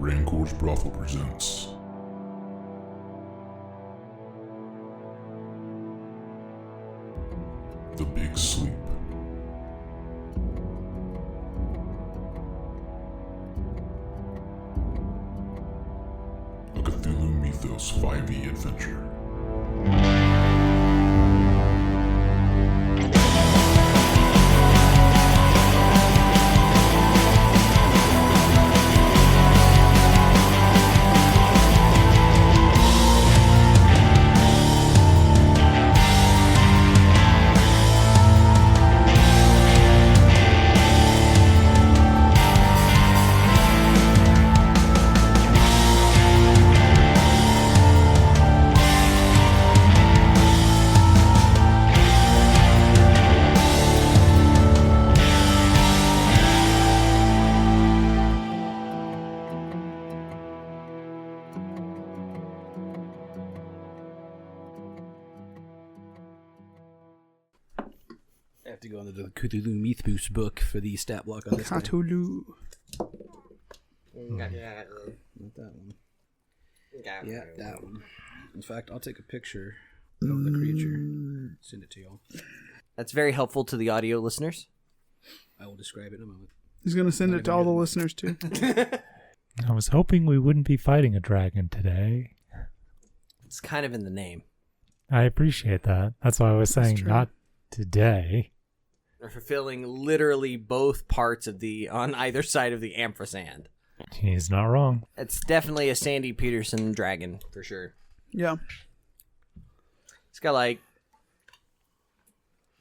Rancor's Brothel presents The Big Sleep. A Cthulhu Mythos 5e adventure. I have to go into the Cthulhu Mythos book for the stat block on this guy. Cthulhu. Not that one. Yeah, that one. In fact, I'll take a picture of the creature. Send it to y'all. That's very helpful to the audio listeners. I will describe it in a moment. He's going to send it to all the listeners, too. I was hoping we wouldn't be fighting a dragon today. It's kind of in the name. I appreciate that. That's why I was saying not today. We're fulfilling literally both parts of on either side of the ampersand. He's not wrong. It's definitely a Sandy Petersen dragon, for sure. Yeah. It's got like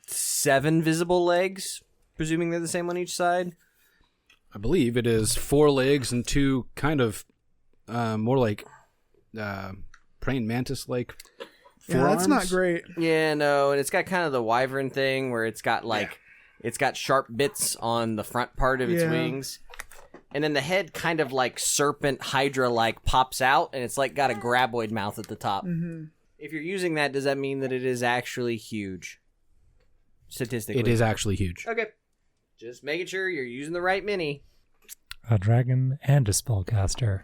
7 visible legs, presuming they're the same on each side. I believe it is 4 legs and 2 kind of more like praying mantis-like Yeah, forearms. that's not great. Yeah, no, and it's got kind of the wyvern thing where it's got it's got sharp bits on the front part of its wings. And then the head kind of like serpent hydra-like pops out, and it's like got a graboid mouth at the top. Mm-hmm. If you're using that, does that mean that it is actually huge? Statistically. It is actually huge. Okay. Just making sure you're using the right mini. A dragon and a spellcaster.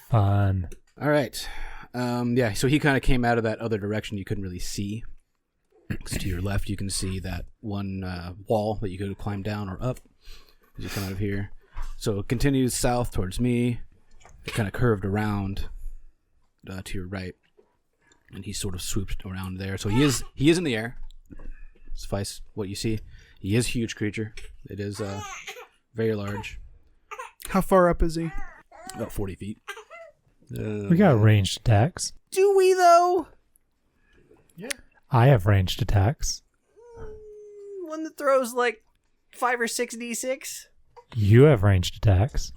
Fun. All right. Yeah, so he kind of came out of that other direction you couldn't really see. 'Cause to your left, you can see that one wall that you could climb down or up as you come out of here. So it continues south towards me. It kind of curved around to your right, and he sort of swooped around there. So he is in the air. Suffice what you see. He is a huge creature. It is very large. How far up is he? About 40 feet. We got ranged attacks. Do we, though? I have ranged attacks. One that throws like 5 or 6 d6? You have ranged attacks.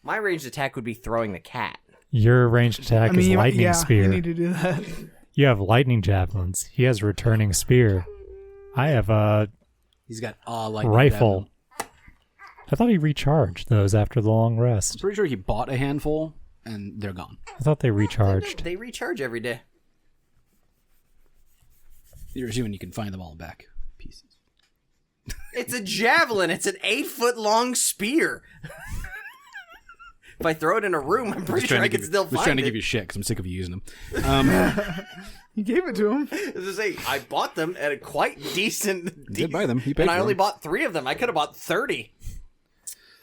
My ranged attack would be throwing the cat. Your ranged attack is lightning spear. You need to do that. You have lightning javelins. He has returning spear. I have a He's got lightning rifle. javelin. I thought he recharged those after the long I'm rest. pretty sure he bought a handful, and they're gone. I thought they recharged. They recharge every day. You're assuming you can find them all back pieces. It's a javelin. It's an 8-foot-long spear. If I throw it in a room, I'm pretty sure I can still I was find trying to it. give you shit because I'm sick of you using them. You gave it to him. As I say, I bought them at a quite decent... did buy them. You paid and for I only them. bought 3 of them. I could have bought 30.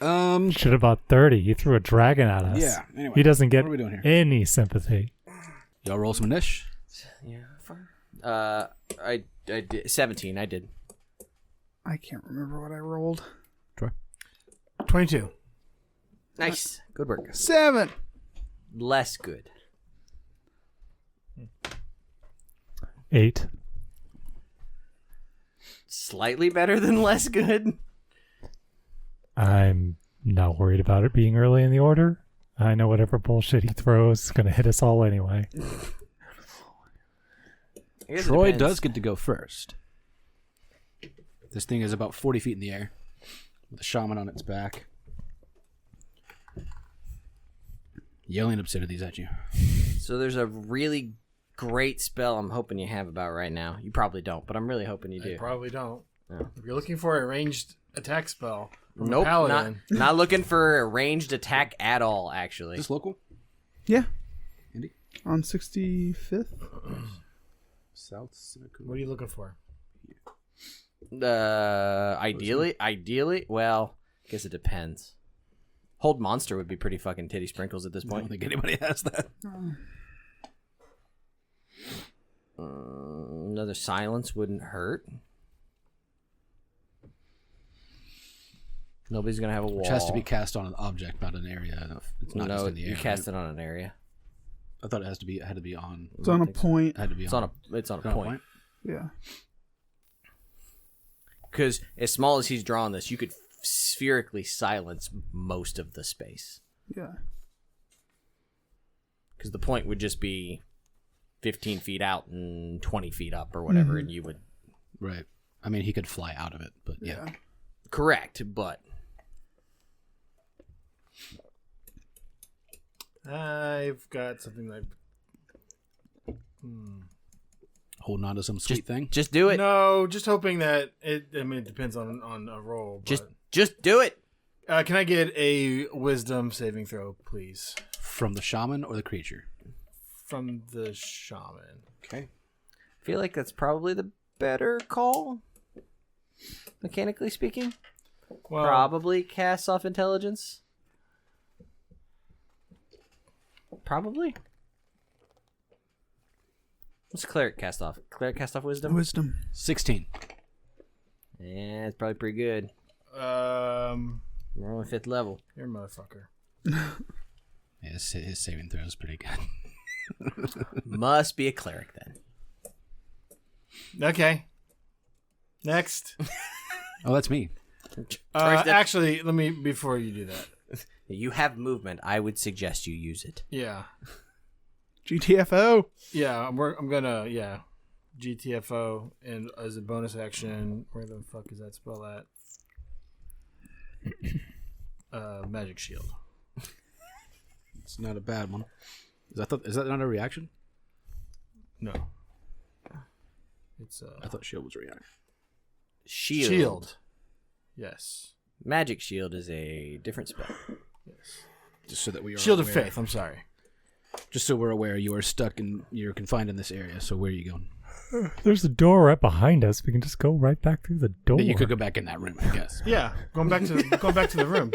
Should have bought 30. You threw a dragon at us. Yeah, anyway, He doesn't get what are we doing here? any sympathy. Y'all roll some niche. Yeah. I did 17. I did. I can't remember what I rolled. Troy. 22. Nice. Good work. 7. Less good. 8. Slightly better than less good. I'm not worried about it being early in the order. I know whatever bullshit he throws is going to hit us all anyway. I guess it Troy depends. does get to go first. This thing is about 40 feet in the air with a shaman on its back, yelling obscenities at you. So there's a really great spell I'm hoping you have about right now. You probably don't, but I'm really hoping you do. I probably don't. Oh. If you're looking for a ranged attack spell, I'm a Nope, not, paladin. not looking for a ranged attack at all, actually. Is this local? Yeah. Andy? On 65th. South. What are you looking for? Ideally, well, I guess it depends. Hold monster would be pretty fucking titty sprinkles at this I point. don't think anybody has that. Another silence wouldn't hurt. Nobody's gonna have a wall. Which has to be cast on an object, not an area. It's not just No, in the air. you cast it on an area. I thought it had to be on. It's on a point. It had to be It's on a point. Yeah. Because as small as he's drawn this, you could spherically silence most of the space. Yeah. Because the point would just be 15 feet out and 20 feet up or whatever, and you would... Right. I mean, he could fly out of it, but yeah. Correct, but... I've got something like... Holding on to some sweet thing. Just do it. No, just hoping that it. I mean, it depends on a roll. But, Just do it. can I get a wisdom saving throw, please, From the shaman or the creature? from the shaman? Okay. I feel like that's probably the better call, mechanically speaking. Well, Probably cast off intelligence. Probably. What's cleric cast off? Cleric cast off wisdom? Wisdom. 16. Yeah, it's probably pretty good. We're on 5th level. you're a motherfucker. Yeah, his saving throw is pretty good. Must be a cleric then. Okay. Next. Oh, that's me. First, Actually, let me before you do that. you have movement. I would suggest you use it. Yeah. GTFO. Yeah, I'm gonna GTFO, and as a bonus action, where the fuck is that spell at? Magic shield. It's not a bad one. Is that not a reaction? No. It's I thought shield was a reaction. Shield. Yes. Magic shield is a different spell. Just so that we are Shield of aware. faith. I'm sorry. Just so we're aware, you are you're confined in this area. So where are you going? There's a door right behind us. We can just go right back through the door. But you could go back in that room, I guess. Yeah, going back to the room.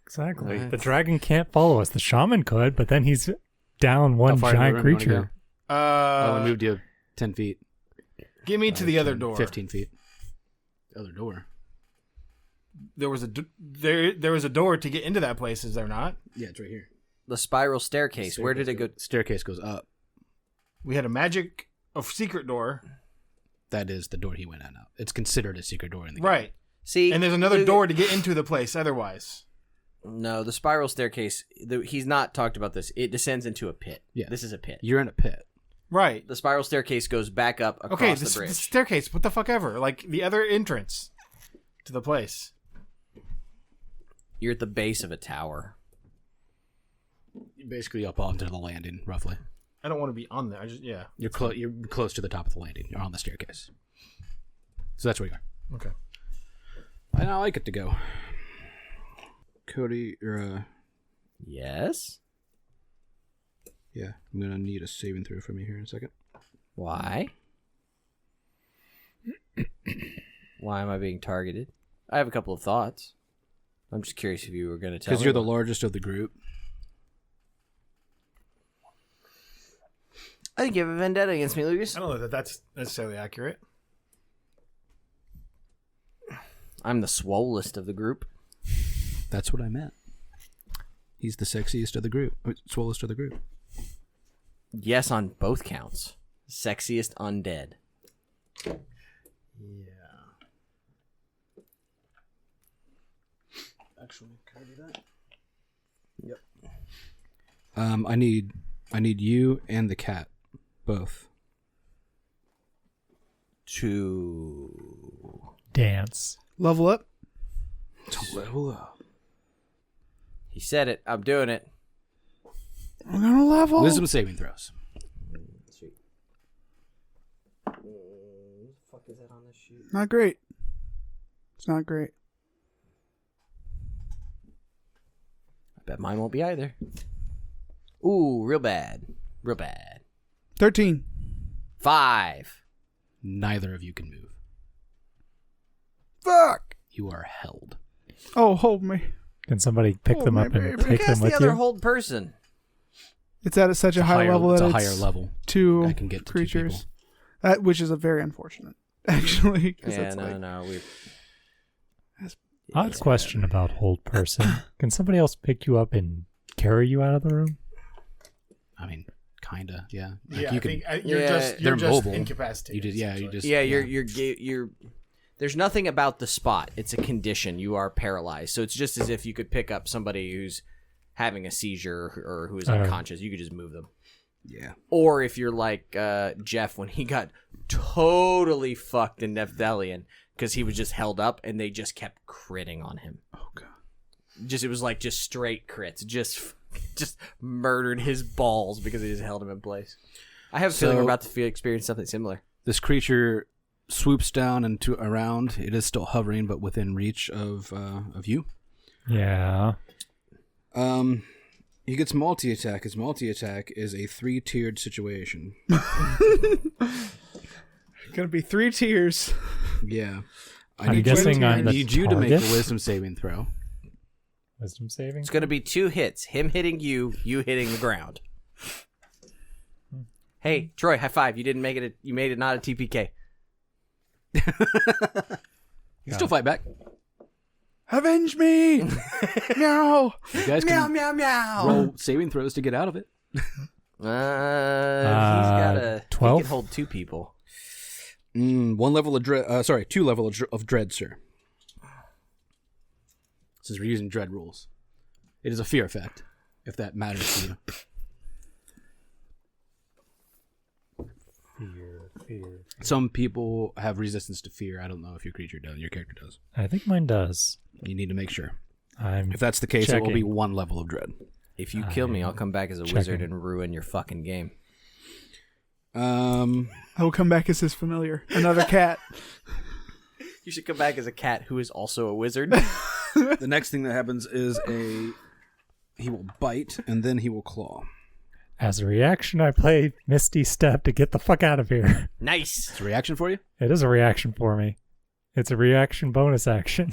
Exactly. The dragon can't follow us. The shaman could, but then he's down one far in the giant room you wanna creature. I moved you 10 feet. Get me to the other door. 15 feet. The other door. There was a door to get into that place. Is there not? Yeah, it's right here. The spiral staircase. Where did it go? Staircase goes up. We had a secret door. That is the door he went out. It's considered a secret door in the game. Right. See, And there's another door to get into the place otherwise. No, the spiral staircase. He's not talked about this. It descends into a pit. Yeah. This is a pit. You're in a pit. Right. The spiral staircase goes back up across Okay, the bridge. the staircase. What the fuck ever. Like the other entrance to the place. You're at the base of a tower. You're basically up onto the landing, roughly. I don't want to be on there. Yeah. You're close to the top of the landing. You're on the staircase. So that's where you are. Okay. And I like it to go. Cody, Yes? yeah, I'm going to need a saving throw from you here in a second. Why? Why am I being targeted? I have a couple of thoughts. I'm just curious if you were going to tell me. Because you're the largest of the group. I think you have a vendetta against me, Lucas. I don't know that that's necessarily accurate. I'm the swollest of the group. That's what I meant. He's the sexiest of the group. Swollest of the group. Yes, on both counts. Sexiest undead. Yeah. Actually, can I do that? Yep. I need you and the cat, both. To Dance. Level up. To level up. He said it. I'm doing it. I'm gonna level. Wisdom saving throws. Sweet. What the fuck is that on this sheet? Not great. It's not great. Bet mine won't be either. Ooh, real bad. Real bad. 13. 5. Neither of you can move. Fuck. You are held. Oh, hold me. Can somebody pick them up and take them Cast with the other you? hold person. It's at such a high level it's that a it's higher level. two I can get to creatures. That which is a very unfortunate, actually. 'Cause Yeah, that's like, no. Odd question about hold person. Can somebody else pick you up and carry you out of the room? I mean, kinda, yeah. Like Yeah, you I can, think Yeah, you're they're just mobile. incapacitated. You're there's nothing about the spot. It's a condition. You are paralyzed. So it's just as if you could pick up somebody who's having a seizure or who is unconscious. You could just move them. yeah. Or if you're like Jeff when he got totally fucked in Nephthalian because he was just held up and they just kept critting on him. oh god. It was like just straight crits. Just murdered his balls because they just held him in place. I have a feeling we're about to experience something similar. This creature swoops down and around. It is still hovering, but within reach of you. Yeah. He gets multi-attack. His multi-attack is a 3-tiered situation. Gonna be 3 tiers. Yeah. I'm guessing I I'm the need you to make a target? wisdom saving throw. Wisdom saving? It's going to be 2 hits. Him hitting you, you hitting the ground. Hey, Troy, high five. You didn't make it. You made it not a TPK. You can still fight back. Avenge me! Meow! You guys can meow. roll saving throws to get out of it. He's got a 12? He can hold 2 people. 1 level of dread. 2 level of dread, sir. Since we're using dread rules, it is a fear effect. If that matters to you. Fear. Some people have resistance to fear. I don't know if your creature does. Your character does. I think mine does. You need to make sure. I'm If that's the case, it will be checking. 1 level of dread. If you kill me, I'll come back as a wizard and ruin your fucking game. I will come back as his familiar. Another cat. You should come back as a cat who is also a wizard. The next thing that happens is he will bite and then he will claw. As a reaction, I play Misty Step to get the fuck out of here. Nice. It's a reaction for you? It is a reaction for me. It's a reaction bonus action.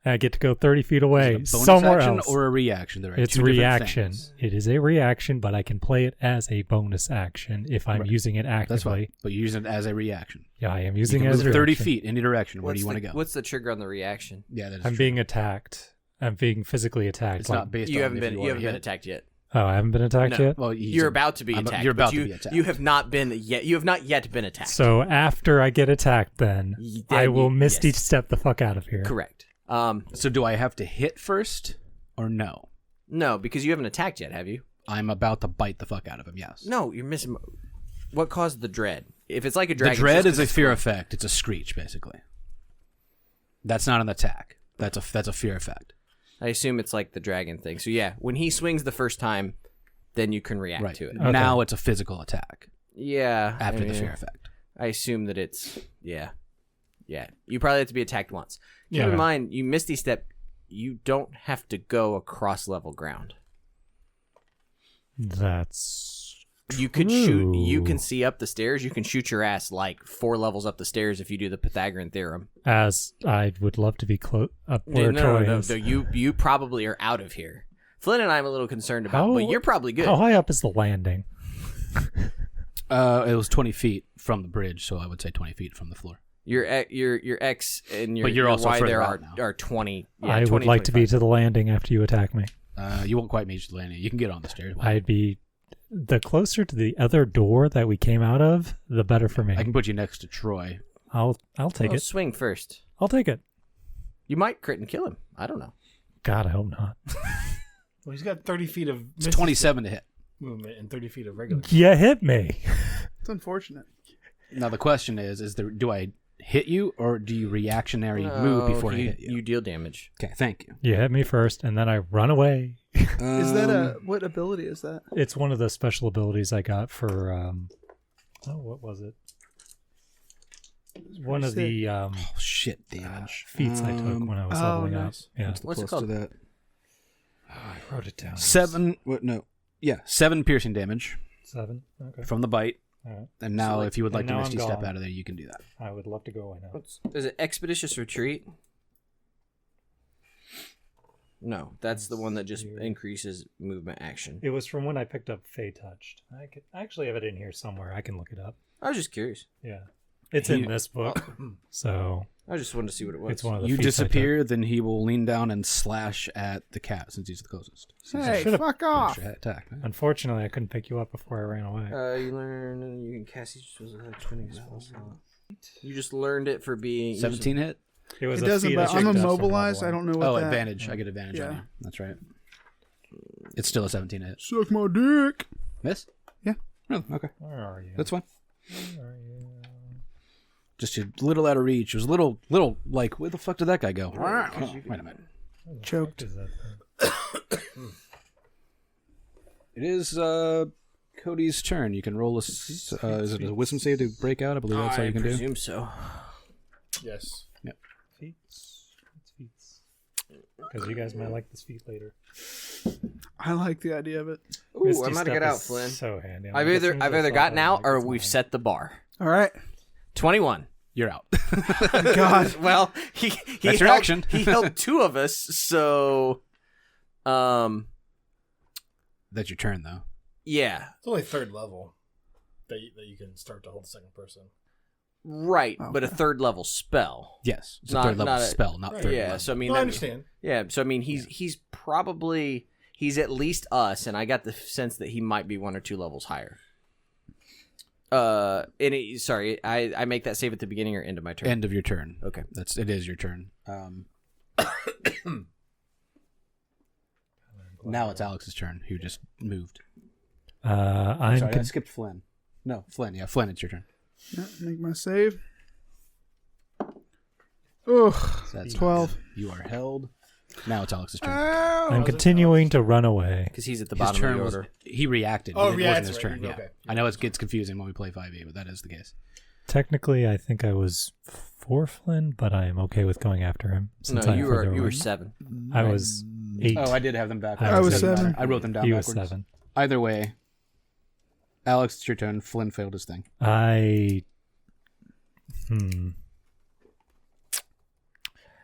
I get to go 30 feet away, Bonus somewhere action else. or a reaction? There are It's two different reaction. things. It is a reaction, but I can play it as a bonus action if I'm Right. using it That's actively. fine. But you use it as a reaction. Yeah, I am You using can it as move a 30 reaction. feet any direction. Where do you want to go? What's the trigger on the reaction? Yeah, that is I'm true. being attacked. I'm being physically attacked. It's Like- not based You on haven't if been. you You are haven't been hit. attacked yet. Oh, I haven't been attacked No. yet? Well, You're about to be attacked. You're about but you, to be attacked. You have not been yet. You have not yet been attacked. So after I get attacked, then I will Misty yes. Step the fuck out of here. Correct. So do I have to hit first or no? No, because you haven't attacked yet, have you? I'm about to bite the fuck out of him, yes. No, you're missing. What caused the dread? If it's like a The dragon, dread it's is a just fear effect. It's a screech, basically. That's not an attack. That's a fear effect. I assume it's like the dragon thing. So yeah, when he swings the first time, then you can react Right. to it. Okay. Now it's a physical attack Yeah. after the mean, fear effect. I assume that it's yeah. You probably have to be attacked once. Keep Yeah. in mind, you Misty Step. You don't have to go across level ground. That's You could shoot. You True. can see up the stairs. You can shoot your ass like 4 levels up the stairs if you do the Pythagorean theorem. as I would love to be up where no, Troy no, is. no. You probably are out of here. Flynn and I'm a little concerned about, but you're probably good. How high up is the landing? It was 20 feet from the bridge, so I would say 20 feet from the floor. Your X and your But you're your also Y further there out are now. 20. Yeah, I 20, would like to be 25. to the landing after you attack me. You won't quite meet the landing. You can get on the stairs. I'd be the closer to the other door that we came out of, the better for me. I can put you next to Troy. I'll take Well, it. swing first. I'll take it. You might crit and kill him. I don't know. God, I hope not. Well, he's got 30 feet of It's 27 to hit. movement and 30 feet of regular. You hit me. It's unfortunate. Now the question is do I hit you or do you reactionary move before I hit you? You deal damage. Okay, thank you. You hit me first, and then I run away. Is that what ability is that? It's one of the special abilities I got for what was it? One of the Oh, shit damage. feats I took when I was leveling up. nice. Yeah. What's the What's it plus to called? that? I wrote it down. 7. What? No. Yeah, 7 piercing damage 7. Okay. from the bite. All right. And now, if you would like and to now I'm Misty Step gone. out of there, you can do that. I would love to go away now. Is it Expeditious Retreat? No, that's the one that just Weird. increases movement action. It was from when I picked up Fey Touched. I actually have it in here somewhere. I can look it up. I was just curious. Yeah. It's in this book. So I just wanted to see what it was. it's one of the You feats I took. disappear, then he will lean down and slash at the cat since he's the closest. Hey, should've- fuck off. Extra attack. Right? Unfortunately, I couldn't pick you up before I ran away. You learn and you can cast each was like spending a spell slot. You just learned it for being 17 hit? It was It a doesn't, feat but I I'm picked up from immobilized. level I don't know Oh, what that... advantage. I get advantage Yeah. on you. That's right. It's still a 17 hit. Suck my dick. Miss? Yeah. Oh, okay. Where are you? That's fine. Where are you? Just a little out of reach. It was a little, like, where the fuck did that guy go? Oh, wait a minute. Where the Choked. fuck is that thing? It is Cody's turn. You can roll a... is it a wisdom save to break out? I believe that's how you can do. presume so. Yes. Feats. It's feats. Because you guys might like this feat later. I like the idea of it. Ooh, Misty I'm about to Step get out, is Flynn. So handy. I've either gotten out or we've set. set the bar. All right. 21. You're out. God. Well, he That's your held, action. He held 2 of us, so That's your turn, though. yeah. It's only 3rd level that you can start to hold the second person. Right, but a 3rd level spell. Yes. It's Not- a third level not a- spell, not Right. third Yeah, level. so I mean No, I that- understand. Yeah, so I mean he's probably at least us, and I got the sense that he might be 1 or 2 levels higher. Sorry, I make that save at the beginning or end of my turn. End of your turn. Okay. It is your turn. Now it's Alex's turn, who just moved. I'm Sorry, I skipped Flynn. No, Flynn. Yeah, Flynn, it's your turn. Yeah, make my save. Ugh. So that's 12. You are held. Now it's Alex's turn. I'm continuing to run away. Because he's at the His bottom of turn the was order. he reacted. Oh, it wasn't reacts, his right, turn. Yeah, okay. I know it gets confusing when we play 5e, but that is the case. Technically, I think I was for Flynn, but I am okay with going after him. Since No, I'm you further were away. 7. I was 8. Oh, I did have them backwards. I was Doesn't 7. matter. I wrote them down He was backwards. 7. Either way, Alex, it's your turn. Flynn failed his thing.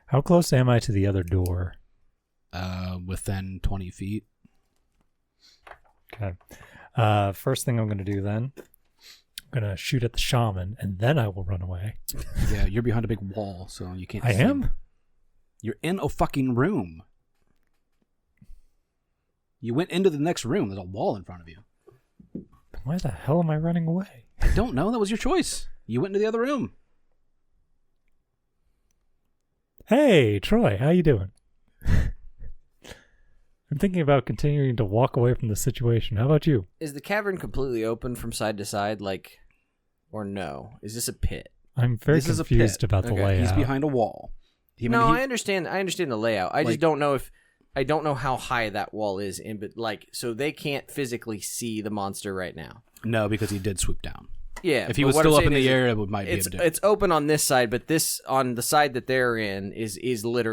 How close am I to the other door? Within 20 feet. Okay. First thing I'm going to do then, I'm going to shoot at the shaman, and then I will run away. Yeah, you're behind a big wall, so you can't I see. am? You're in a fucking room. You went into the next room. There's a wall in front of you. Why the hell am I running away? I don't know. That was your choice. You went into the other room. Hey, Troy, how you doing? I'm thinking about continuing to walk away from the situation. How about you? Is the cavern completely open from side to side, like, or no? Is this a pit? I'm very This is a confused pit. about the Okay. layout. He's behind a wall. I understand. I understand the layout. I Like- just don't know if I don't know how high that wall is in, but like, so they can't physically see the monster right now. No, because he did swoop down. Yeah. If he but was what I'm still up saying in the is air, it might be it's able to. it's open on this side, but this on the side that they're in is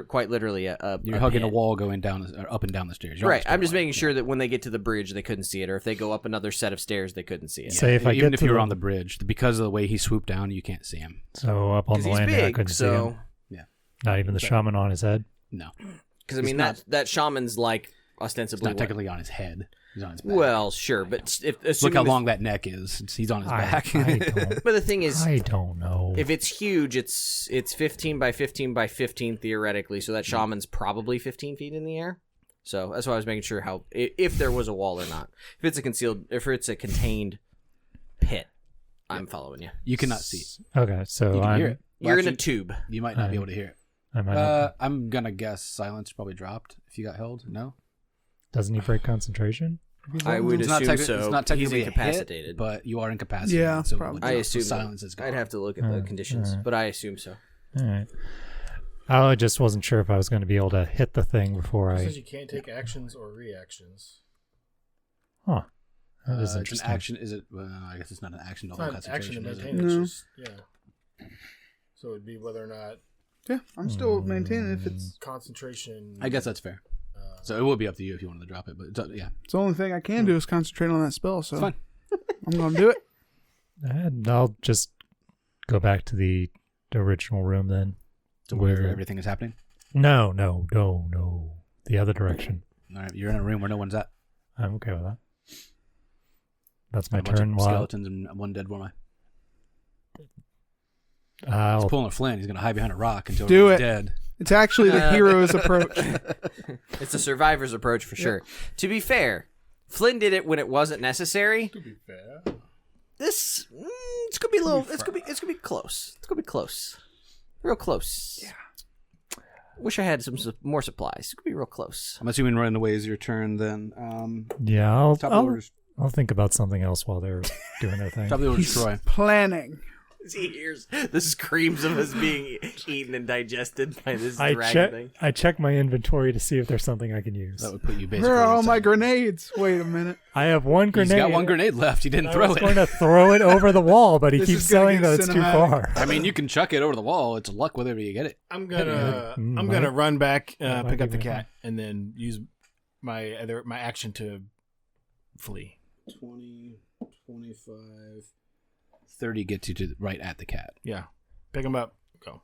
quite literally a You're hugging pit. a wall going down, or up and down the stairs. You're Right. almost I'm just away. making sure that when they get to the bridge, they couldn't see it, or if they go up another set of stairs, they couldn't see it. Say if I Even get if to you were the- on the bridge, because of the way he swooped down, you can't see him. So up on Because the he's landing, I big, couldn't see so him. Yeah. Not even the shaman on his head. No, because I mean that shaman's like it's ostensibly not what- technically on his head. He's on his back. well, sure, but if look assuming how the- long that neck is. He's on his back. I don't, But the thing is, I don't know. if it's huge, it's 15 by 15 by 15 theoretically, so that shaman's probably 15 feet in the air. So that's why I was making sure how if there was a wall or not. If it's a contained pit, I'm following you. You cannot see it. Okay, so You can I'm, hear it. You're in a Actually, tube. You might not be able to hear it. I might not- I'm gonna guess silence probably dropped if you got held. No, doesn't he break concentration? I would it's not, assume techni- so. it's not He's technically a hit, incapacitated. but you are incapacitated. Yeah, so probably. I assume silence is gone. I'd have to look at the conditions, but I assume so. All right. I just wasn't sure if I was going to be able to hit the thing before It I. says you can't take actions or reactions. Huh. That is It's an interesting. action. Is it? I guess it's not an action to It's hold not an action to concentration. Is maintain. it? It's No. just So it'd be whether or not Yeah, I'm still maintaining if it's... concentration. I guess that's fair. So it would be up to you if you wanted to drop it, but yeah, It's the only thing I can do is concentrate on that spell, so it's fine. I'm going to do it. And I'll just go back to the original room then. So where everything is happening. No. The other direction. All right, you're in a room where no one's at. I'm okay with that. That's my A bunch turn. of skeletons and one dead worm. He's I'll pulling a Flynn. He's going to hide behind a rock until Do he's it. dead. It's actually the hero's approach. It's a survivor's approach for sure. To be fair, Flynn did it when it wasn't necessary. To be fair. This it's gonna be a little. It's gonna be close. It's gonna be close. Real close. Yeah. Wish I had some more supplies. It's gonna be real close. I'm assuming running away is your turn then. Yeah, Top of the orders. I'll think about something else while they're doing their thing. Top of the orders, He's Troy. planning. He hears the screams of us being eaten and digested by this I dragon thing. check my inventory to see if there's something I can use. That would put you basically. Where are all my inside. grenades? Wait a minute. I have one grenade. He's got one grenade left. He didn't I throw was it. going to throw it over the wall, but he This keeps is gonna saying get that it's too cinematic. far. I mean, you can chuck it over the wall. It's luck whether you get it. I'm gonna run back, might pick be up the my cat, and then use my action to flee. 20, 25, 30 gets you to right at the cat. Yeah, pick him up. Go.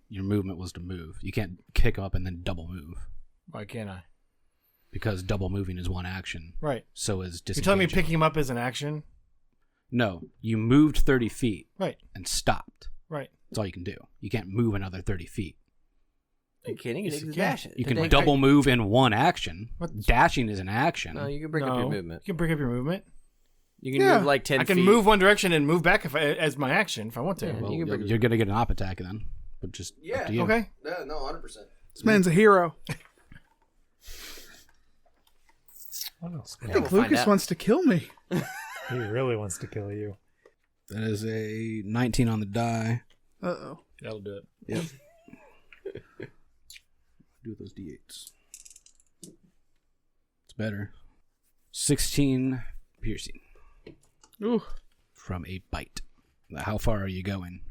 Your movement was to move. You can't kick him up and then double move Why can't I? because double moving is one action. Right. So is You're disengaging. telling me picking him up is an action? No, you moved 30 feet Right. and stopped. Right. That's all you can do. You can't move another 30 feet. Are you kidding? Yes, It's you a can. dash. You It's a can dash. double move in one action. What? Dashing is an action. No, you can break up your movement. You can break up your movement. You can Yeah. move like 10 I can feet. move one direction and move back as my action if I want to. Yeah. Well, you can break- you're going to get an op attack then. But just up to you. Okay. Yeah, no, 100%. This man's a hero. What else? I think Lucas wants to kill me. He really wants to kill you. That is a 19 on the die. Uh-oh. That'll do it. Yep. Do those d8s. It's better. 16 piercing Ooh. from a bite. Now, how far are you going?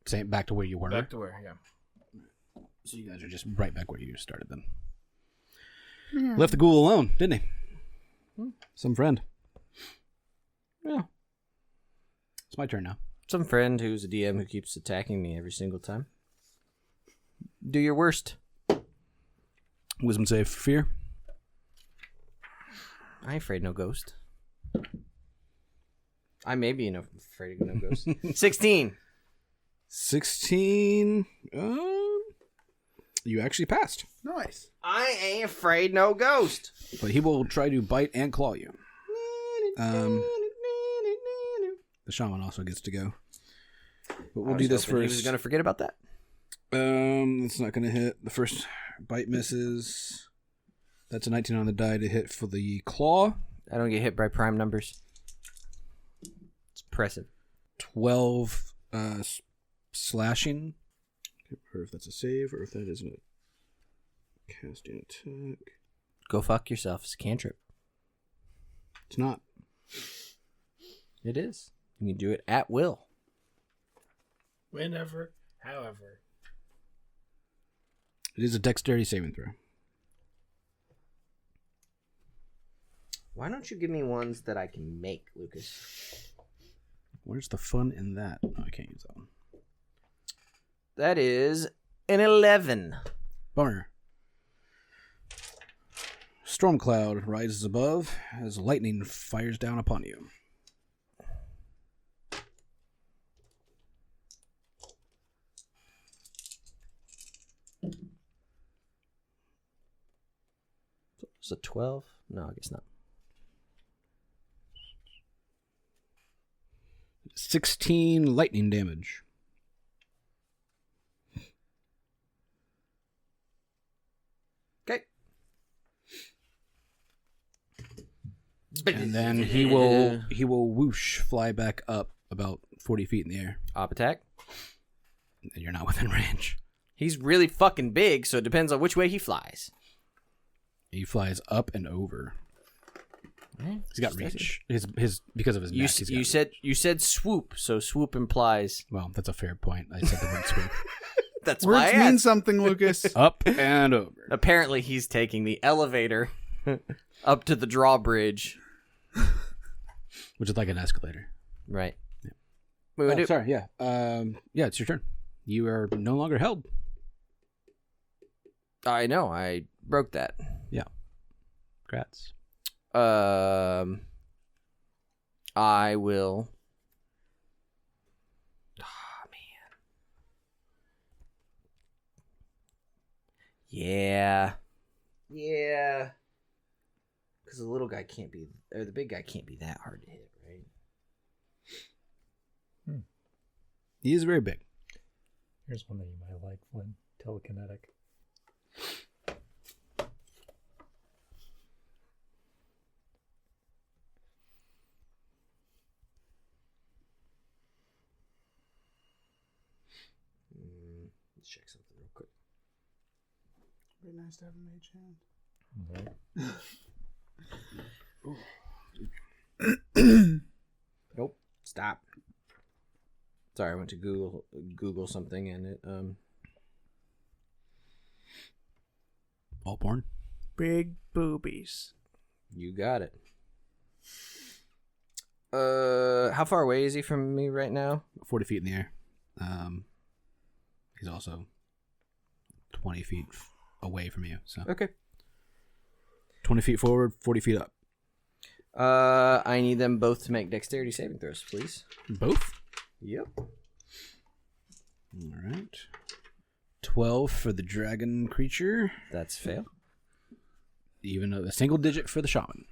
Same back to where you were. Back to where? Yeah. So you guys are just right back where you started then. Yeah. Left the ghoul alone, didn't he? Some friend. Yeah. It's my turn now. Some friend who's a DM who keeps attacking me every single time. Do your worst. Wisdom save for fear. I ain't afraid no ghost. I may be afraid of no ghost. 16. 16. You actually passed. Nice. I ain't afraid no ghost. But he will try to bite and claw you. The shaman also gets to go. But we'll do this He was first. going to forget about that. It's not going to hit. The first bite misses. That's a 19 on the die to hit for the claw. I don't get hit by prime numbers. It's impressive. 12 slashing. Can't remember if that's a save or if that is a casting attack. Go fuck yourself. It's a cantrip. It's not. It is. You can do it at will. Whenever, however. It is a dexterity saving throw. Why don't you give me ones that I can make, Lucas? Where's the fun in that? Oh, I can't use that one. That is an 11. Bummer. Storm cloud rises above as lightning fires down upon you. It's a 12? No, I guess not. 16 lightning damage. Okay. And then he will whoosh, fly back up about 40 feet in the air. Op attack. And you're not within range. He's really fucking big, so it depends on which way he flies. He flies up and over. He's got reach. His because of his neck. he's got reach. You said swoop, so swoop implies Well, that's a fair point. I said the word swoop. That's why Words I mean asked. something, Lucas. Up and over. Apparently, he's taking the elevator up to the drawbridge. Which is like an escalator. Right. Yeah. We would do- Sorry, yeah. Yeah, it's your turn. You are no longer held. I know. I broke that. Yeah. Congrats. I will. Oh, man. Yeah. Yeah. Because the little guy can't be, or the big guy can't be that hard to hit, right? He is very big. Here's one that you might like, Flynn. Telekinetic. Let's check something real quick. Very nice to have a mage hand. Nope. Stop. Sorry, I went to Google something and it All born. Big boobies. you got it. How far away is he from me right now? 40 feet in the air. He's also 20 feet away from you. So Okay. 20 feet forward, 40 feet up. I need them both to make dexterity saving throws, please. Both? Yep. All right. 12 for the dragon creature. That's fail. Even a single digit for the shaman.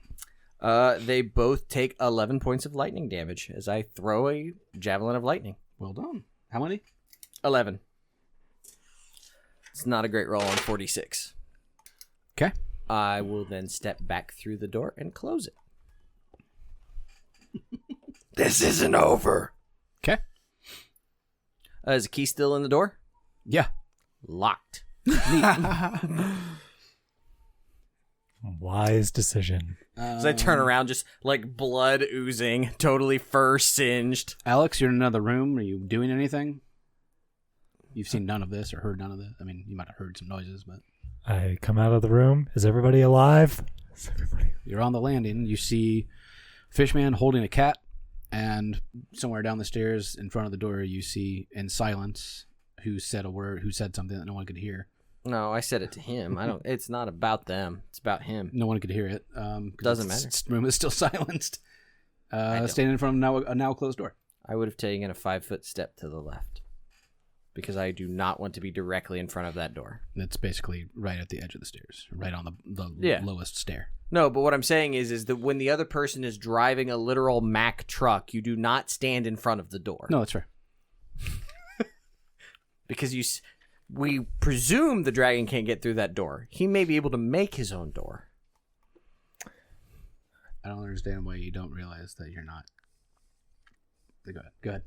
They both take 11 points of lightning damage as I throw a javelin of lightning. Well done. How many? 11. It's not a great roll on 46. Okay. I will then step back through the door and close it. This isn't over. Okay. Is the key still in the door? Yeah. Locked. Wise decision. As I turn around, just like blood oozing, totally fur singed. Alex, you're in another room. Are you doing anything? You've seen none of this or heard none of this. I mean, you might have heard some noises, but I come out of the room. Is everybody alive? Is everybody? you're on the landing. You see Fishman holding a cat, and somewhere down the stairs in front of the door, you see in silence who said something that no one could hear. No, I said it to him. It's not about them. It's about him. No one could hear it. 'Cause Doesn't the matter. Room is still silenced. don't. Standing in front of a now closed door. I would have taken a 5-foot step to the left because I do not want to be directly in front of that door. It's basically right at the edge of the stairs, right on the Yeah. lowest stair. No, but what I'm saying is that when the other person is driving a literal Mack truck, you do not stand in front of the door. No, that's fair. Because we presume the dragon can't get through that door. He may be able to make his own door. I don't understand why you don't realize that you're not. Go ahead. Go ahead.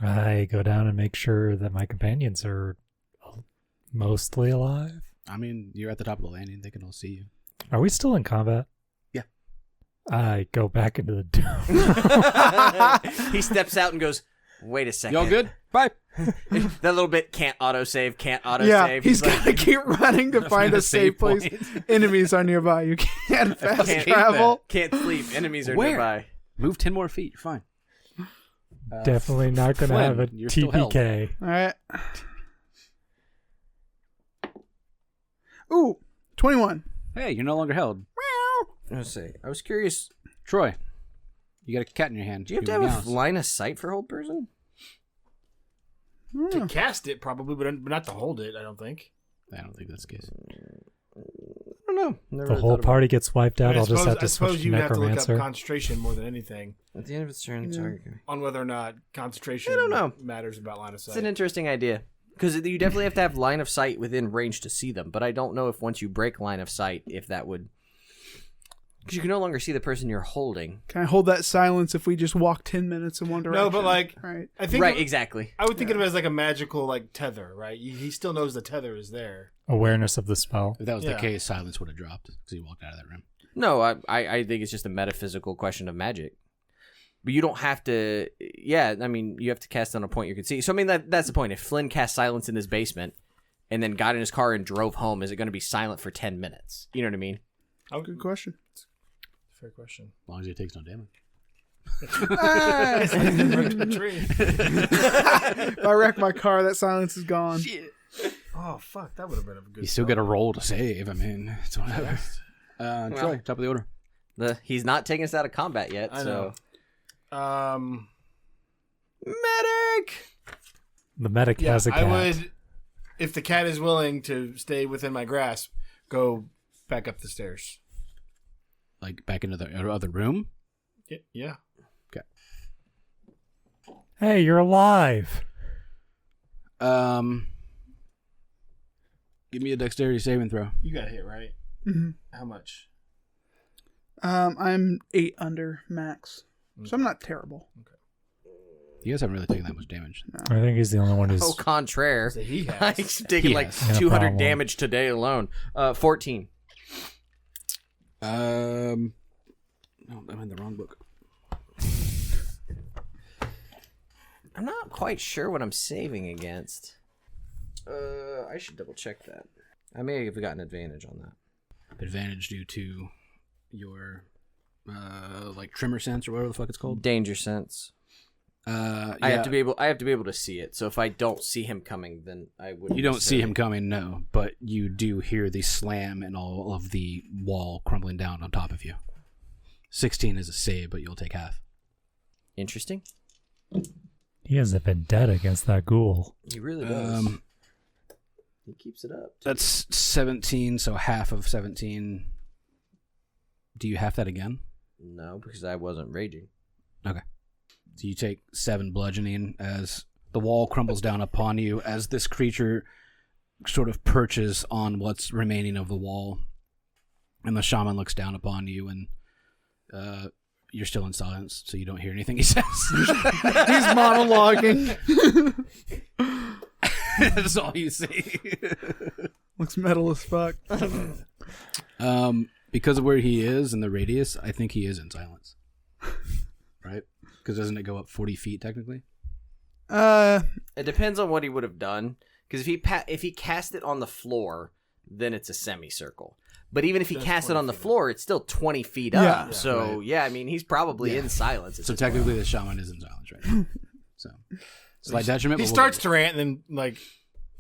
I go down and make sure that my companions are mostly alive. I mean, you're at the top of the landing. They can all see you. Are we still in combat? Yeah. I go back into the dome. He steps out and goes, wait a second. Y'all good? Bye. That little bit can't autosave. Yeah, he's got to keep running to find a a safe save place. point. Enemies are nearby. You can't fast Can't travel. Can't sleep. Enemies are Where? nearby. Move 10 more feet. You're fine. Definitely not going to Flynn, have a you're still held. TPK. All right. Ooh, 21. Hey, you're no longer held. Let's see. I was curious. Troy, you got a cat in your hand. Do you have to have a line of sight for hold person? To cast it, probably, but not to hold it, I don't think. I don't think that's the case. I don't know. Never The really whole thought about party gets wiped out. I I'll just have to suppose switch to you would have to look up Necromancer. concentration more than anything it. At the end of its turn, target can- on whether or not concentration I don't know. matters about line of It's sight. an interesting idea. Because you definitely have to have line of sight within range to see them. But I don't know if once you break line of sight, if that would... Because you can no longer see the person you're holding. Can I hold that silence if we just walk 10 minutes in one direction? No, but like, Right. I think Right, exactly. I would think of it as like a magical like tether, right? He still knows the tether is there. Awareness of the spell. If that was Yeah. the case, silence would have dropped because he walked out of that room. No, I think it's just a metaphysical question of magic. But you don't have to. Yeah, I mean, you have to cast on a point you can see. So I mean, that's the point. If Flynn cast silence in his basement and then got in his car and drove home, is it going to be silent for 10 minutes? You know what I mean? Oh, Good question. fair question. As long as he takes no damage. If I wreck my car, that silence is gone. Oh fuck, that would have been a good. You still get a roll to save. I mean, it's whatever. Troy, top of the order. He's not taking us out of combat yet. I so know. Medic. The medic Yeah, has a cat. I would, if the cat is willing to stay within my grasp, go back up the stairs. Like back into the other room. Yeah. Hey, you're alive. Give me a dexterity saving throw. You got hit, right? Mhm. How much? I'm 8 under max, so I'm not terrible. You guys haven't really taken that much damage. I think he's the only one who's. Au contraire. So he has. He's taking like has. 200 problem. damage today alone. 14. No, I'm in the wrong book. I'm not quite sure what I'm saving against. I should double check that. I may have gotten advantage on that. Advantage due to your like trimmer sense or whatever the fuck it's called. Danger sense. Yeah, I have to be able to see it. So if I don't see him coming, then I wouldn't. You don't see him coming, no, but you do hear the slam and all of the wall crumbling down on top of you. 16 is a save, but you'll take half. Interesting. He has a vendetta against that ghoul. He really does. He keeps it up. That's 17, so half of 17. Do you have that again? No, because I wasn't raging. Okay. So you take 7 bludgeoning as the wall crumbles down upon you as this creature sort of perches on what's remaining of the wall. And the shaman looks down upon you, and you're still in silence, so you don't hear anything he says. He's monologuing. That's all you see. Looks metal as fuck. Because of where he is in the radius, I think he is in silence. Right? Because doesn't it go up 40 feet technically? It depends on what he would have done. Because if he cast it on the floor, then it's a semicircle. But even if he cast it on the floor, it's still 20 feet up. Yeah. So, Right. yeah, I mean, he's probably in silence. So technically the shaman is in silence right now. So slight detriment. He but we'll starts get to rant and then like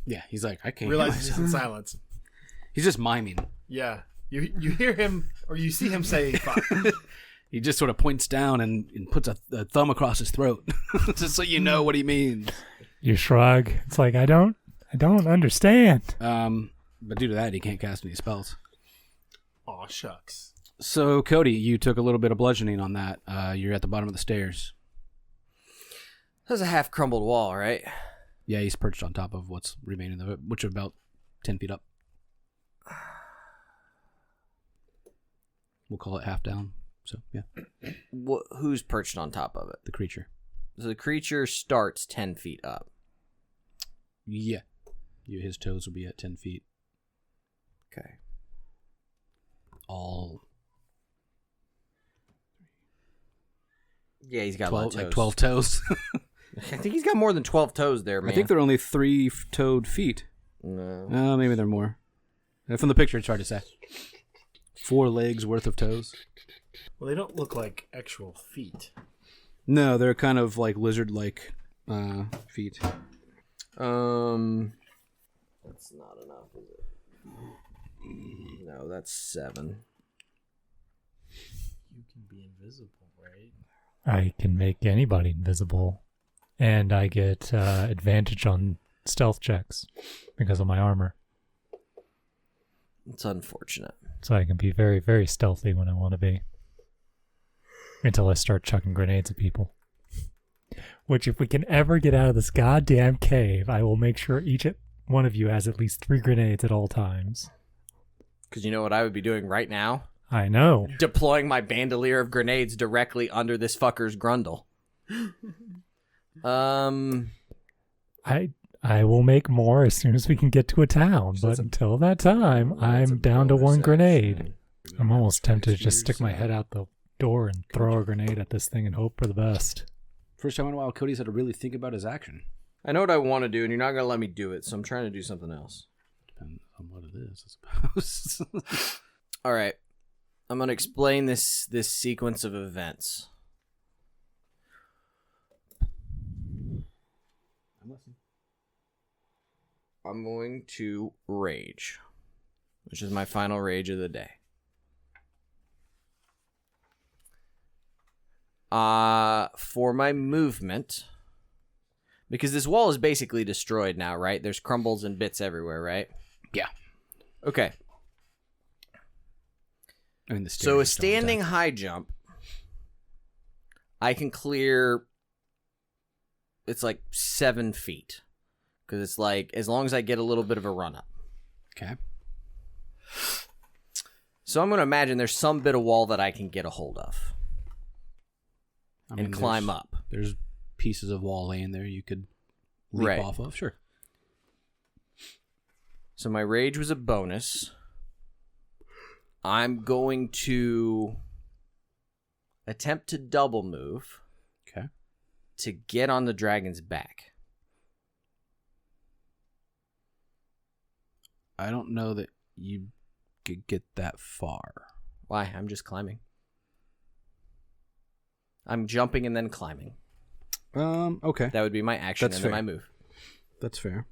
yeah, he's like, I can't realizes hear he's in myself. silence. He's just miming. Yeah. You hear him or you see him say fuck. He just sort of points down and puts a thumb across his throat, just so you know what he means. You shrug. It's like I don't understand. But due to that, he can't cast any spells. Aw, shucks. So, Cody, you took a little bit of bludgeoning on that. You're at the bottom of the stairs. There's a half crumbled wall, right? Yeah, he's perched on top of what's remaining of it, which is about 10 feet up. We'll call it half down. So, yeah, Who's perched on top of it? the creature. So the creature starts 10 feet up. Yeah. His toes will be at 10 feet. Okay. All Yeah, he's got 12, a lot of toes. like 12 toes. I think he's got more than 12 toes there, man. I think they're only 3-toed feet. No. Maybe they're more. From the picture, it's hard to say. 4 legs worth of toes. Well, they don't look like actual feet. No, they're kind of like lizard-like feet. That's not enough, is it? No, that's 7. You can be invisible, right? I can make anybody invisible, and I get advantage on stealth checks because of my armor. It's unfortunate. So I can be very, very stealthy when I want to be. Until I start chucking grenades at people. Which, if we can ever get out of this goddamn cave, I will make sure each one of you has at least 3 grenades at all times. Because you know what I would be doing right now? I know. Deploying my bandolier of grenades directly under this fucker's grundle. I will make more as soon as we can get to a town, but until that time, I'm down to 1 grenade. I'm almost tempted to just stick my head out the door and throw a grenade at this thing and hope for the best. First time in a while, Cody's had to really think about his action. I know what I want to do, and you're not going to let me do it, so I'm trying to do something else. Depends on what it is, I suppose. All right. I'm going to explain this sequence of events. I'm going to rage, which is my final rage of the day. For my movement, because this wall is basically destroyed now, right? There's crumbles and bits everywhere, right? Yeah. Okay. I mean, the So a stairs don't standing attack. high jump, I can clear. It's like 7 feet, because it's like as long as I get a little bit of a run up. Okay. So I'm going to imagine there's some bit of wall that I can get a hold of I mean, and climb there's- up. There's pieces of wall laying there you could leap Right. off of. Sure. So my rage was a bonus. I'm going to attempt to double move Okay. to get on the dragon's back. I don't know that you could get that far. Why? I'm just climbing. I'm jumping and then climbing. Okay. That would be my action That's and then fair. my move. That's fair.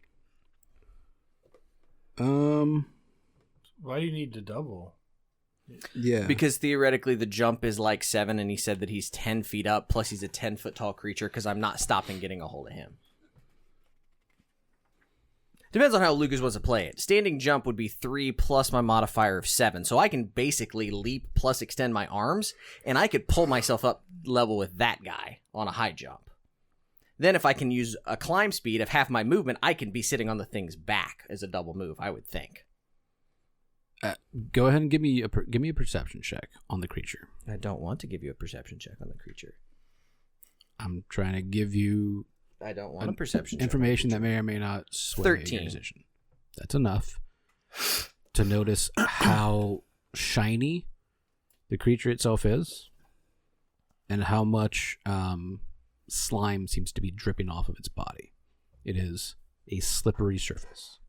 Why do you need to double? Yeah. Because theoretically the jump is like 7 and he said that he's 10 feet up, plus he's a 10-foot tall creature because I'm not stopping getting a hold of him. Depends on how Lucas wants to play it. Standing jump would be 3 plus my modifier of 7. So I can basically leap plus extend my arms, and I could pull myself up level with that guy on a high jump. Then if I can use a climb speed of half my movement, I can be sitting on the thing's back as a double move, I would think. Go ahead and give me a perception check on the creature. I don't want to give you a perception check on the creature. I'm trying to give you I don't want a perception check. information that may or may not sway 13. your decision. That's enough to notice how shiny the creature itself is and how much slime seems to be dripping off of its body. It is a slippery surface.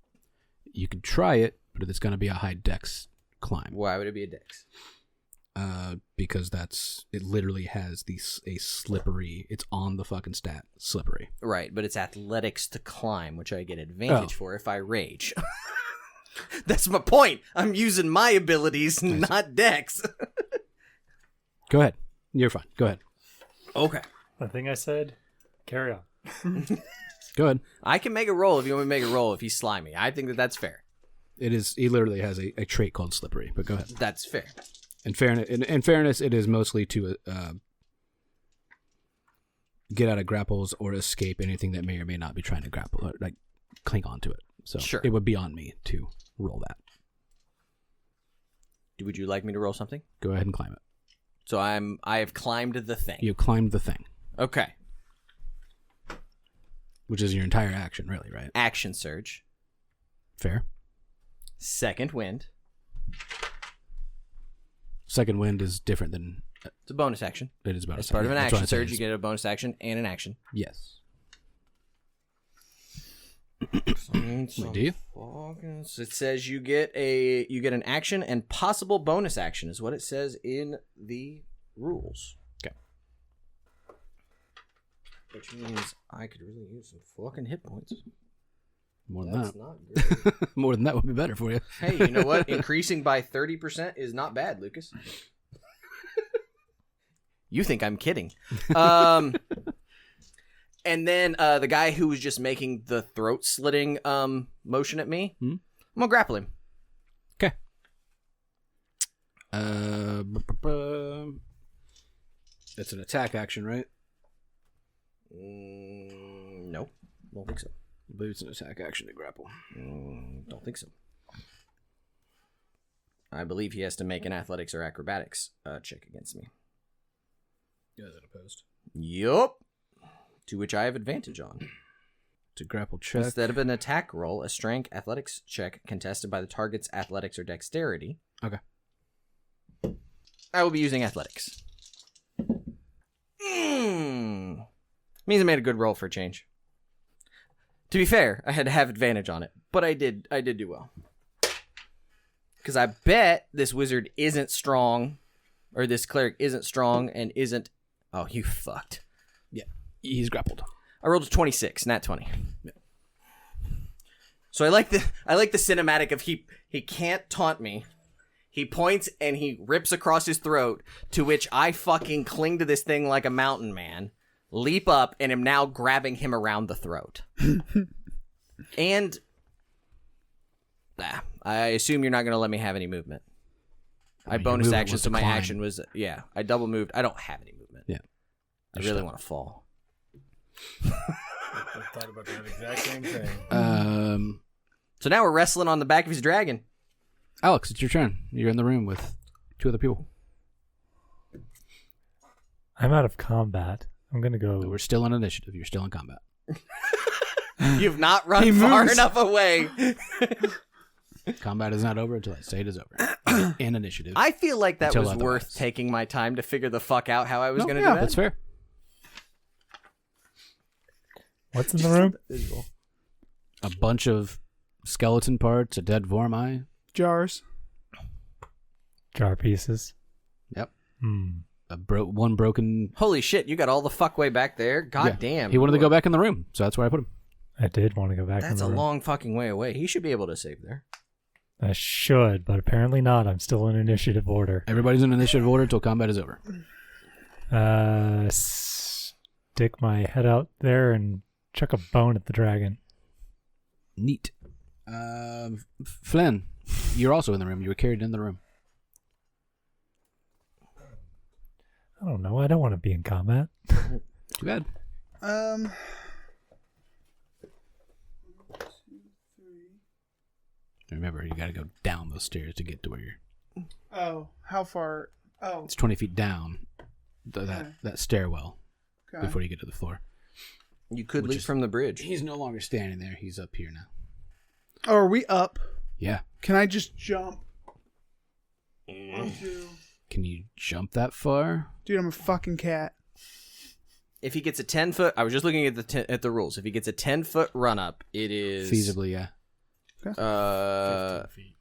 You can try it, but it's going to be a high dex climb. Why would it be a dex? Because it literally has a slippery, it's on the fucking stat, slippery. Right, but it's athletics to climb, which I get advantage for if I rage. That's my point. I'm using my abilities, not dex. Go ahead. You're fine. Go ahead. Okay. The thing I said, carry on. Go ahead. I can make a roll if you want me to make a roll if he's slimy. I think that that's fair. He literally has a trait called slippery, but go ahead. That's fair. In fairness, it is mostly to get out of grapples or escape anything that may or may not be trying to grapple or like cling onto it. So Sure. It would be on me to roll that. Would you like me to roll something? Go ahead and climb it. So I have climbed the thing. You climbed the thing, Okay. which is your entire action, really, right? Action surge. Fair. Second wind. Second wind is different than It's a bonus action. it is about. As part of an That's what action I said. surge, you get a bonus action and an action. Yes. Wait, do you? It says you get an action and possible bonus action is what it says in the rules. Okay. Which means I could really use some fucking hit points. More than That's that. not great. More than that would be better for you. Hey, you know what? Increasing by 30% is not bad, Lucas. You think I'm kidding. And then the guy who was just making the throat slitting motion at me, I'm going to grapple him. Okay. That's an attack action, right? No, don't think so. I believe it's an attack action to grapple. Don't think so. I believe he has to make an athletics or acrobatics check against me. Yeah, that opposed. Yup. To which I have advantage on. To grapple check. Instead of an attack roll, a strength athletics check contested by the target's athletics or dexterity. Okay. I will be using athletics. Means I made a good roll for a change. To be fair, I had to have advantage on it, but I did do well. Because I bet this wizard isn't strong, or this cleric isn't strong and isn't... Oh, you fucked. Yeah, he's grappled. I rolled a 26, nat 20. Yeah. So I like the cinematic of he can't taunt me. He points and he rips across his throat, to which I fucking cling to this thing like a mountain man, leap up, and am now grabbing him around the throat. And I assume you're not going to let me have any movement. I bonus action, so my action was, I double moved. I don't have any movement. Yeah. I really want to fall. I thought about that exact same thing. So now we're wrestling on the back of his dragon. Alex, it's your turn. You're in the room with 2 other people. I'm out of combat. I'm going to go... We're still in initiative. You're still in combat. You've not run far enough away. Combat is not over until I say it is over. In initiative. I feel like that Until was otherwise. worth taking my time to figure the fuck out how I was going to do that. That's fair. What's in the room? A bunch of skeleton parts, a dead voormi. Jars. Jar pieces. Yep. Hmm. One broken... Holy shit, you got all the fuck way back there? God damn. He wanted to go back in the room, so that's where I put him. I did want to go back in That's the a room. long fucking way away. He should be able to save there. I should, but apparently not. I'm still in initiative order. Everybody's in initiative order until combat is over. Stick my head out there and chuck a bone at the dragon. Neat. Flynn, you're also in the room. You were carried in the room. I don't know. I don't want to be in combat. Too bad. 1, 2, 3. Remember, you got to go down those stairs to get to where you're... Oh, how far? Oh, It's 20 feet down that stairwell okay. before you get to the floor. You could Which leap is- from the bridge. He's no longer standing there. He's up here now. Oh, are we up? Yeah. Can I just jump? Onto... Can you jump that far? Dude, I'm a fucking cat. If he gets a 10-foot... I was just looking at the rules. If he gets a 10-foot run-up, it is... Feasibly, yeah. 15 feet.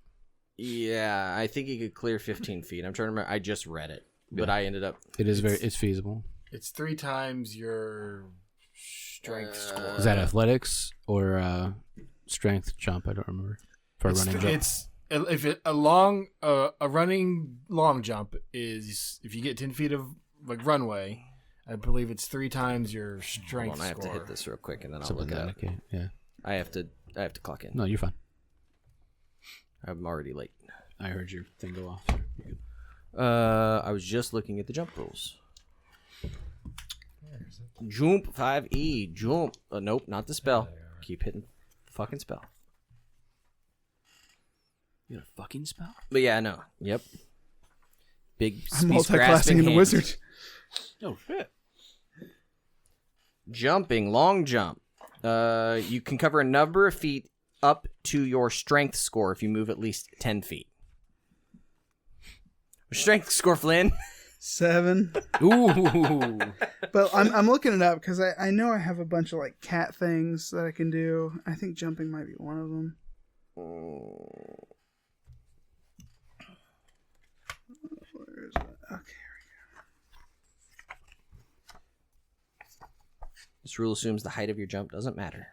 Yeah, I think he could clear 15 feet. I'm trying to remember. I just read it, but I ended up... It's feasible. It's 3 times your strength score. Is that athletics or strength jump? I don't remember. For a running jump. A running long jump is if you get 10 feet of like runway. I believe it's 3 times your strength Hold on, I have score. to hit this real quick and then I'll Something look it like up. that. Okay. Yeah. I have to clock in. No, you're fine. I'm already late. I heard your thing go off. You're good. I was just looking at the jump rules. Jump 5e. Jump. Nope, not the spell. Keep hitting the fucking spell. You got a fucking spell? But yeah, no. Yep. Big I'm space multi-classing grasping in the hands. wizard. Oh, shit. Jumping, long jump. You can cover a number of feet up to your strength score if you move at least 10 feet. Strength score, Flynn. 7. Ooh. But I'm looking it up because I know I have a bunch of like cat things that I can do. I think jumping might be one of them. Where is it? Okay. This rule assumes the height of your jump doesn't matter.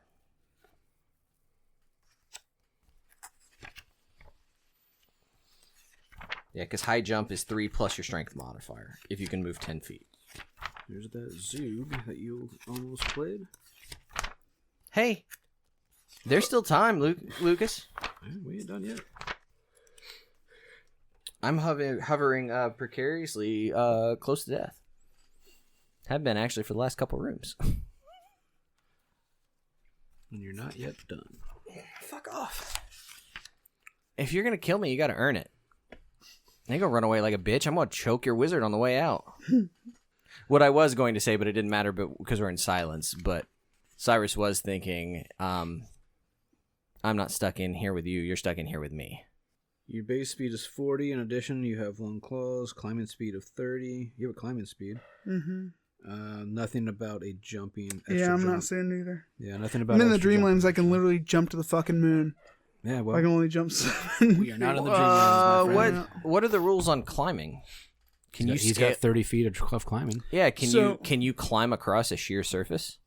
Yeah, because high jump is 3 plus your strength modifier if you can move 10 feet. There's that Zoog that you almost played. Hey, there's still time, Lucas. We ain't done yet. I'm hovering precariously close to death. Have been actually for the last couple rooms. And you're not yet done. Fuck off. If you're gonna kill me, you gotta earn it. I ain't gonna run away like a bitch. I'm gonna choke your wizard on the way out. What I was going to say, but it didn't matter because we're in silence, but Cyrus was thinking, I'm not stuck in here with you, you're stuck in here with me. Your base speed is 40. In addition, you have long claws, climbing speed of 30. You have a climbing speed. Mm-hmm. Nothing about a jumping. Extra Yeah, I'm jump. not saying either. Yeah, nothing about. I'm in the extra Dreamlands. jumping. I can literally jump to the fucking moon. Yeah, I well, can only jump 7. we are not in the Dreamlands, my friend. What are the rules on climbing? Can you He's scale? got 30 feet of climbing. Yeah, So- can you climb across a sheer surface?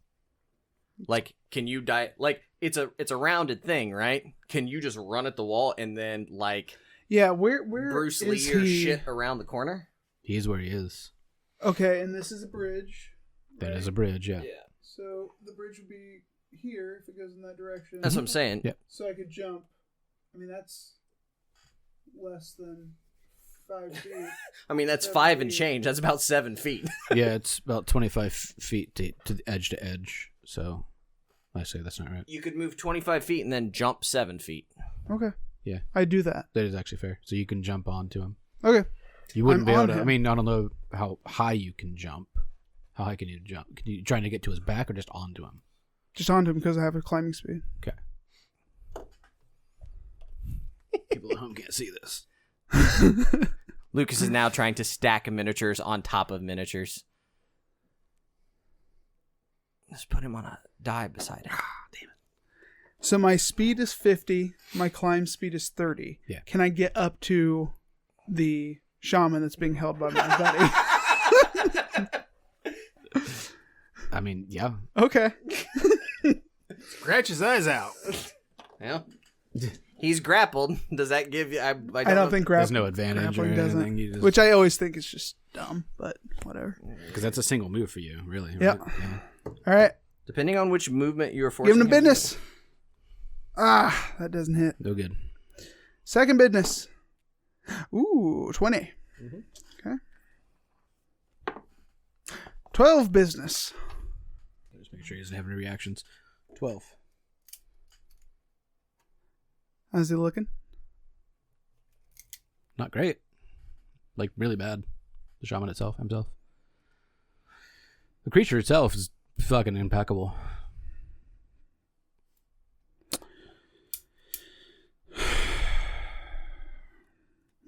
Like, can you die? Like, it's a rounded thing, right? Can you just run at the wall and then like Yeah, where Bruce Lee is your he? shit around the corner? He's where he is. Okay, and this is a bridge. That is right? a bridge. Yeah. So the bridge would be here if it goes in that direction. That's what I'm saying. Yeah. So I could jump. I mean, that's less than 5 feet. I mean, that's 7 5 and feet. change. That's about 7 feet. Yeah, it's about 25 feet to edge. So I say that's not right. You could move 25 feet and then jump 7 feet. Okay. Yeah. I do that. That is actually fair. So you can jump onto him. Okay. You wouldn't I'm be able on to. I him. mean, I don't know how high you can jump. How high can you jump? Can you trying to get to his back or just onto him? Just onto him because I have a climbing speed. Okay. People at home can't see this. Lucas is now trying to stack miniatures on top of miniatures. Let's put him on a die beside him. Damn it. So my speed is 50. My climb speed is 30. Yeah. Can I get up to the shaman that's being held by my buddy? I mean, yeah. Okay. Scratch his eyes out. Well, he's grappled. Does that give you? I don't I don't know. think There's no advantage or grappling doesn't. anything. You just, Which I always think is just dumb, but whatever. because that's a single move for you, really. Yeah. Right? Yeah. All right. Depending on which movement you're forcing. Give him the him to do. business. Ah, that doesn't hit. No good. Second business. Ooh, 20. Okay. 12 business. Just make sure he doesn't have any reactions. 12. How's he looking? Not great. Like, really bad. The shaman himself. The creature itself is fucking impeccable.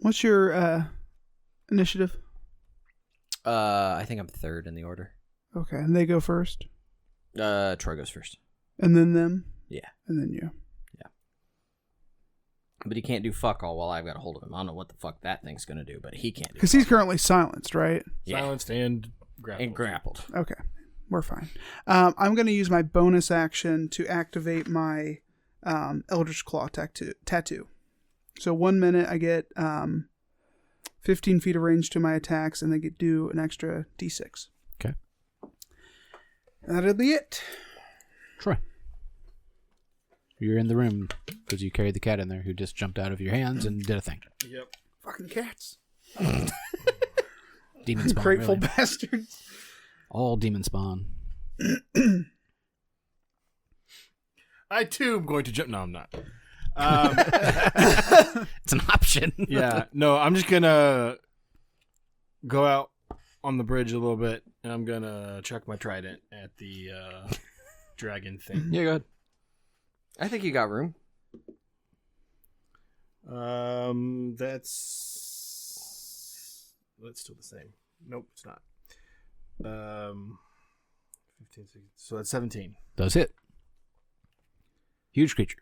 What's your initiative? I think I'm third in the order. Okay, and they go first, Troy goes first. and then them, Yeah, and then you. but he can't do fuck all while I've got a hold of him. I don't know what the fuck that thing's gonna do, but he can't do. Because he's currently silenced, right? Yeah. Silenced and grappled. And grappled. Okay, we're fine. I'm going to use my bonus action to activate my Eldritch Claw tattoo. So 1 minute, I get 15 feet of range to my attacks, and they get do an extra d6. Okay. That'll be it. Troy. You're in the room because you carried the cat in there who just jumped out of your hands and did a thing. Yep. Fucking cats. Demon spawn. Grateful really. bastards. All demon spawn. I too am going to jump. No, I'm not. It's an option. Yeah. No, I'm just gonna go out on the bridge a little bit, and I'm gonna chuck my trident at the dragon thing. Yeah, go ahead. I think you got room. That's still the same. Nope, it's not. 15, 16, so that's 17. Does hit. Huge creature.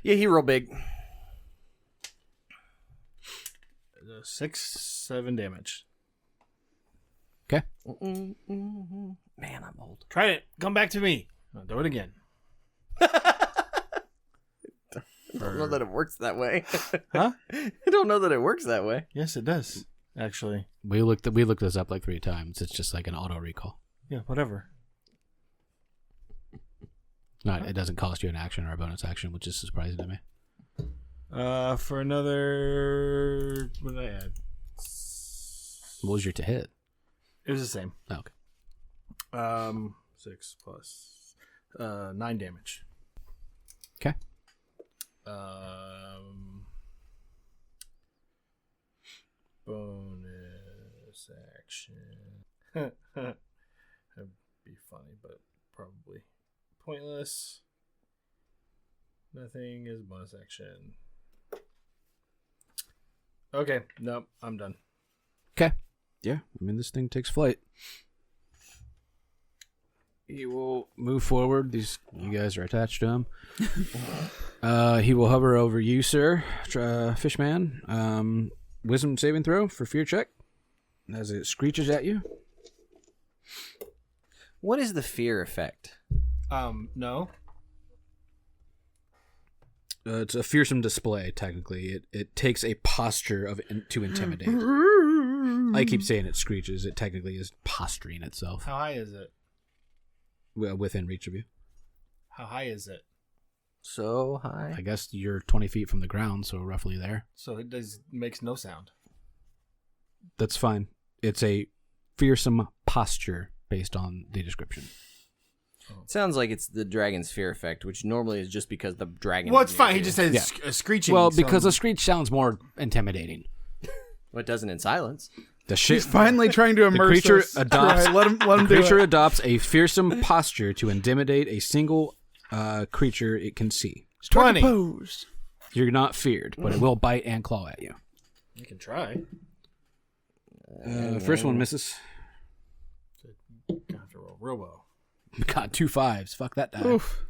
Yeah, he real big. 6, 7 damage. Okay. Man, I'm old. Trident, come back to me. I'll do it again. I don't know that it works that way. Huh? I don't know that it works that way. Yes, it does. Actually, We looked this up like 3 times. It's just like an auto recall. yeah, whatever. It doesn't cost you an action or a bonus action, which is surprising to me. For another, what did I add? What was your to hit? It was the same. Oh, okay. 6 plus 9 damage. Okay. Bonus action. That'd be funny, but probably pointless. Nothing is bonus action. Okay, nope, I'm done. Okay. Yeah, I mean, this thing takes flight. He will move forward. You guys are attached to him. He will hover over you, sir, Fishman. Wisdom saving throw for fear check as it screeches at you. What is the fear effect? No. It's a fearsome display, technically. It takes a posture to intimidate. I keep saying it screeches. It technically is posturing itself. How high is it? Well, within reach of you. How high is it? So high. I guess you're 20 feet from the ground, so roughly there. So it makes no sound. That's fine. It's a fearsome posture based on the description. It sounds like it's the dragon's fear effect, which normally is just because the dragon. Well, it's fine. He is just says Yeah. a screeching. Well, because a screech sounds more intimidating. Well, it doesn't in silence. The shit. He's finally trying to immerse creature us. adopts- Right, let him The do creature it. adopts a fearsome posture to intimidate a single creature it can see. 20. Pose. You're not feared, but it will bite and claw at you. You can try. First one misses. Gonna have to roll real well. Got 2 5s. Fuck that die. Oof.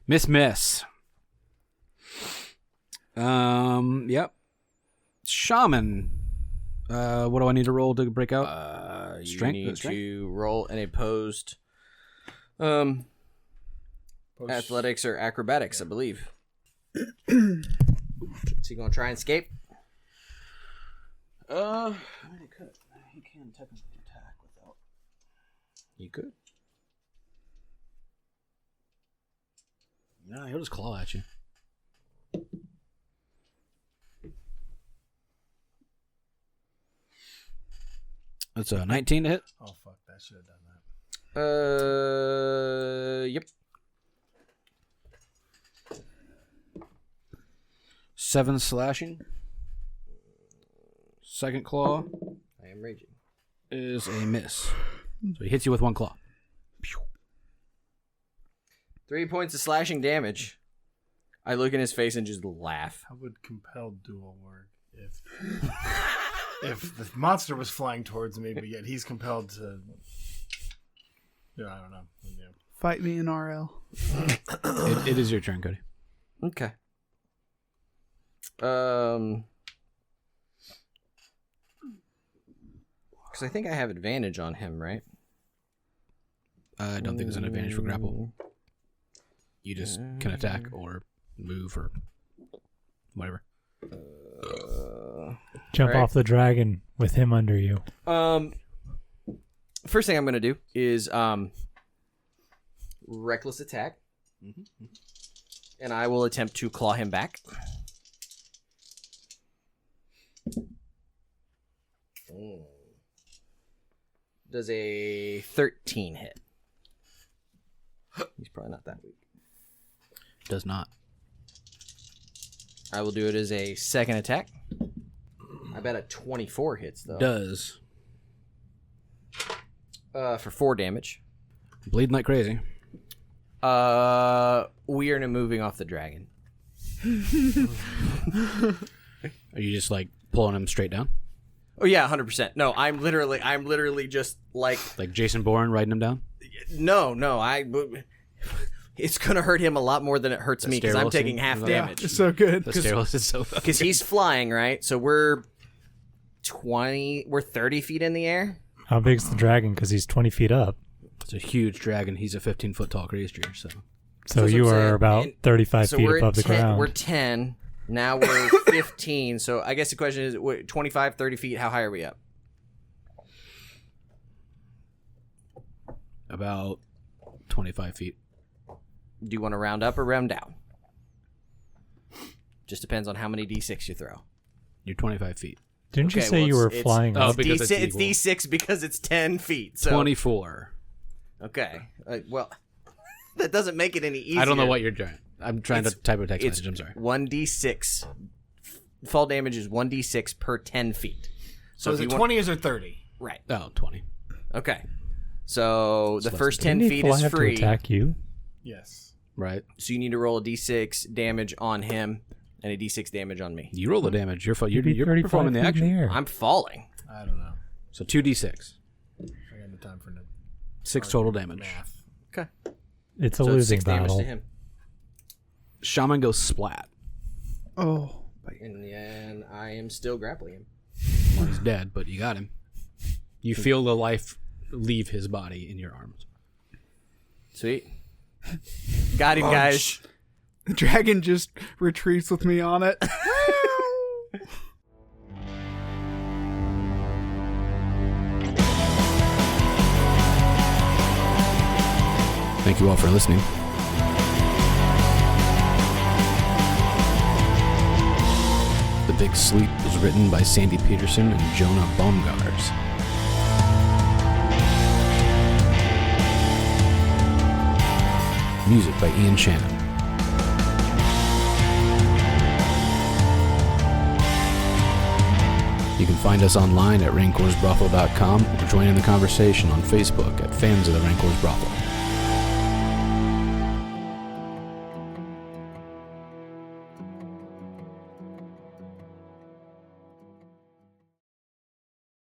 Miss. Yep. Shaman. What do I need to roll to break out? You Strength? need Strength? to roll an opposed athletics or acrobatics, I believe. So you gonna try and escape? He can technically attack without. You could. No, he'll just claw at you. That's a 19 to hit. Oh fuck! That should have done that. Yep. 7 slashing. Second claw I am raging. is a miss. So he hits you with 1 claw. 3 points of slashing damage. I look in his face and just laugh. How would compelled duel work if the monster was flying towards me, but yet he's compelled to? Yeah, I don't know. Yeah. Fight me in RL. It is your turn, Cody. Okay. Because I think I have advantage on him, right? I don't think there's an advantage for grapple. You just can attack or move or whatever. Jump Alright. off the dragon with him under you. First thing I'm gonna do is reckless attack, and I will attempt to claw him back. Does a 13 hit? He's probably not that weak. Does not. I will do it as a second attack. I bet a 24 hits though. Does. For 4 damage. Bleeding like crazy. We are now moving off the dragon. Are you just like pulling him straight down? Oh yeah, 100%. No, I'm literally just like Like Jason Bourne riding him down? no. It's gonna hurt him a lot more than it hurts me because I'm sterile taking scene? half Yeah, damage. It's so good. The steroids is so Because he's flying, right? So we're 30 feet in the air. How big's the dragon? Because he's 20 feet up. It's a huge dragon. He's a 15-foot tall creature, so. So That's you what I'm are saying. about And 35 so feet we're above the 10, ground. We're 10. Now we're 15. So I guess the question is 25, 30 feet. How high are we up? About 25 feet. Do you want to round up or round down? Just depends on how many d6 you throw. You're 25 feet. Didn't you Okay, say well, you were it's- flying Oh, up? because D6, it's it's equal. D6 because it's 10 feet. So 24. Okay. Well, that doesn't make it any easier. I don't know what you're doing. I'm trying to It's- type a text It's message. I'm sorry. 1d6. Fall damage is 1d6 per 10 feet. So is if it you 20 or is it 30? Right. Oh, 20. Okay. So the less first Didn't 10 he feet is fly up free. to attack you? Yes. Right. So you need to roll a d6 damage on him and a d6 damage on me. You roll the damage. You're You'd be you're 35 performing the feet in action. the air. I'm falling. I don't know. So 2d6. I got no time for 6 total damage. math. Okay. It's a So it's losing 6 damage battle. to him. Shaman goes splat. Oh. And I am still grappling him. Well, he's dead, but you got him. You feel the life leave his body in your arms. Sweet. Got him, guys. The dragon just retreats with me on it. Thank you all for listening. The Big Sleep was written by Sandy Petersen and Jonah Baumgars. Music by Ian Shannon. You can find us online at rancorsbrothel.com or join in the conversation on Facebook at Fans of the Rancor's Brothel.